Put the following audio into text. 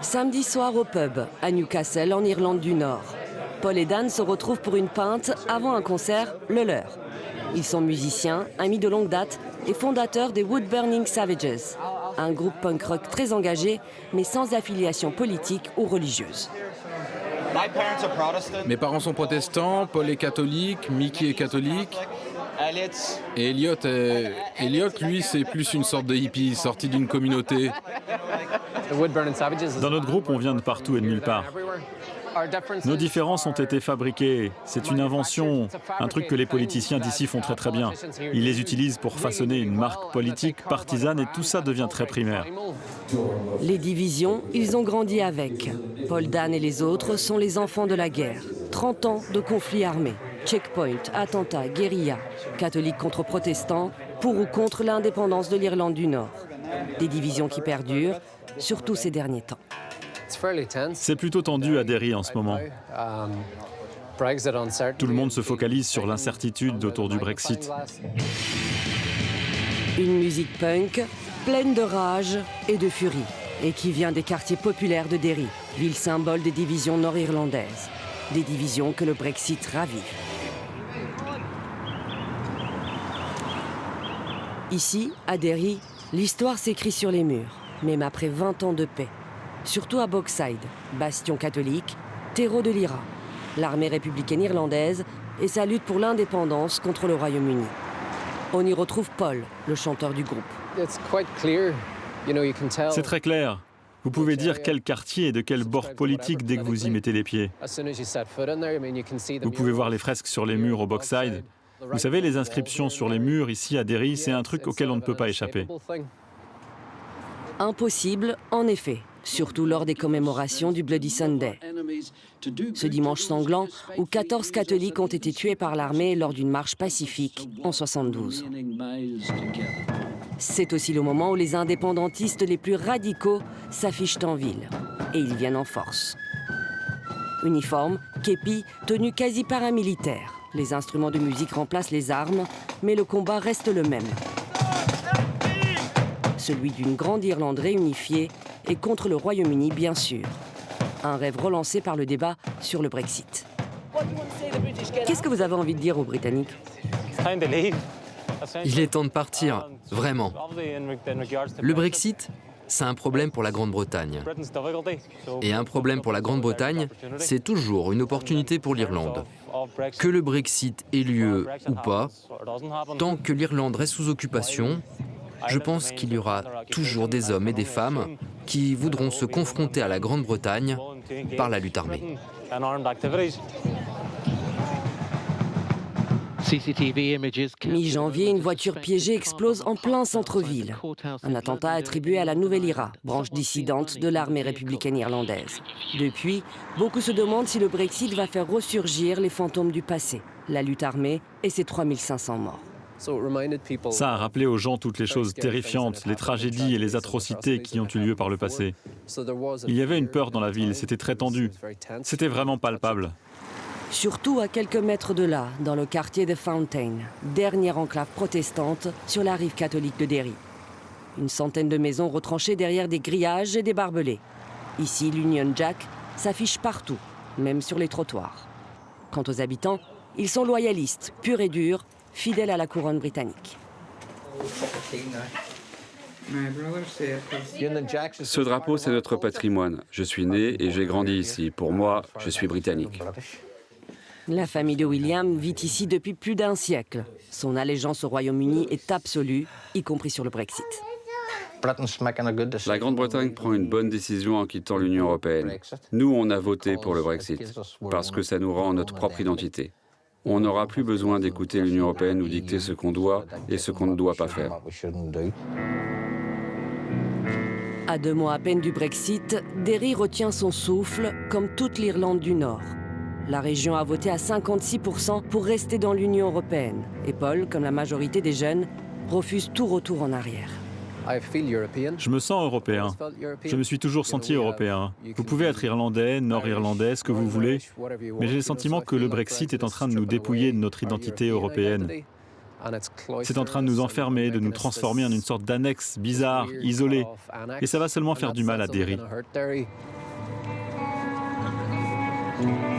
Samedi soir au pub, à Newcastle, en Irlande du Nord. Paul et Dan se retrouvent pour une pinte avant un concert, le leur. Ils sont musiciens, amis de longue date et fondateurs des Wood Burning Savages, un groupe punk rock très engagé, mais sans affiliation politique ou religieuse. Mes parents sont protestants, Paul est catholique, Mickey est catholique. Et Elliot, lui, c'est plus une sorte de hippie, sorti d'une communauté. Dans notre groupe, on vient de partout et de nulle part. Nos différences ont été fabriquées. C'est une invention, un truc que les politiciens d'ici font très bien. Ils les utilisent pour façonner une marque politique partisane et tout ça devient très primaire. Les divisions, ils ont grandi avec. Paul, Dan et les autres sont les enfants de la guerre. 30 ans de conflits armés. Checkpoint, attentats, guérilla, catholiques contre protestants, pour ou contre l'indépendance de l'Irlande du Nord. Des divisions qui perdurent, surtout ces derniers temps. C'est plutôt tendu à Derry en ce moment. Tout le monde se focalise sur l'incertitude autour du Brexit. Une musique punk, pleine de rage et de furie, et qui vient des quartiers populaires de Derry, ville symbole des divisions nord-irlandaises. Des divisions que le Brexit ravive. Ici, à Derry, l'histoire s'écrit sur les murs, même après 20 ans de paix. Surtout à Bogside, bastion catholique, terreau de l'IRA, l'armée républicaine irlandaise et sa lutte pour l'indépendance contre le Royaume-Uni. On y retrouve Paul, le chanteur du groupe. C'est très clair. Vous pouvez dire quel quartier et de quel bord politique dès que vous y mettez les pieds. Vous pouvez voir les fresques sur les murs au Bogside. Vous savez, les inscriptions sur les murs ici à Derry, c'est un truc auquel on ne peut pas échapper. Impossible, en effet, surtout lors des commémorations du Bloody Sunday. Ce dimanche sanglant où 14 catholiques ont été tués par l'armée lors d'une marche pacifique en 72. C'est aussi le moment où les indépendantistes les plus radicaux s'affichent en ville. Et ils viennent en force. Uniforme, képi, tenue quasi paramilitaire. Les instruments de musique remplacent les armes, mais le combat reste le même. Celui d'une grande Irlande réunifiée et contre le Royaume-Uni, bien sûr. Un rêve relancé par le débat sur le Brexit. Qu'est-ce que vous avez envie de dire aux Britanniques ? Il est temps de partir, vraiment. Le Brexit, c'est un problème pour la Grande-Bretagne. Et un problème pour la Grande-Bretagne, c'est toujours une opportunité pour l'Irlande. Que le Brexit ait lieu ou pas, tant que l'Irlande reste sous occupation, je pense qu'il y aura toujours des hommes et des femmes qui voudront se confronter à la Grande-Bretagne par la lutte armée. Mi-janvier, une voiture piégée explose en plein centre-ville. Un attentat attribué à la Nouvelle IRA, branche dissidente de l'armée républicaine irlandaise. Depuis, beaucoup se demandent si le Brexit va faire ressurgir les fantômes du passé, la lutte armée et ses 3500 morts. Ça a rappelé aux gens toutes les choses terrifiantes, les tragédies et les atrocités qui ont eu lieu par le passé. Il y avait une peur dans la ville, c'était très tendu. C'était vraiment palpable. Surtout à quelques mètres de là, dans le quartier de Fountain, dernière enclave protestante sur la rive catholique de Derry. Une centaine de maisons retranchées derrière des grillages et des barbelés. Ici, l'Union Jack s'affiche partout, même sur les trottoirs. Quant aux habitants, ils sont loyalistes, purs et durs, fidèles à la couronne britannique. Ce drapeau, c'est notre patrimoine. Je suis né et j'ai grandi ici. Pour moi, je suis britannique. La famille de William vit ici depuis plus d'un siècle. Son allégeance au Royaume-Uni est absolue, y compris sur le Brexit. La Grande-Bretagne prend une bonne décision en quittant l'Union européenne. Nous, on a voté pour le Brexit, parce que ça nous rend notre propre identité. On n'aura plus besoin d'écouter l'Union européenne nous dicter ce qu'on doit et ce qu'on ne doit pas faire. À 2 mois à peine du Brexit, Derry retient son souffle, comme toute l'Irlande du Nord. La région a voté à 56% pour rester dans l'Union européenne. Et Paul, comme la majorité des jeunes, refuse tout retour en arrière. Je me sens européen. Je me suis toujours senti européen. Vous pouvez être irlandais, nord-irlandais, ce que vous voulez, mais j'ai le sentiment que le Brexit est en train de nous dépouiller de notre identité européenne. C'est en train de nous enfermer, de nous transformer en une sorte d'annexe bizarre, isolée. Et ça va seulement faire du mal à Derry. Brexit.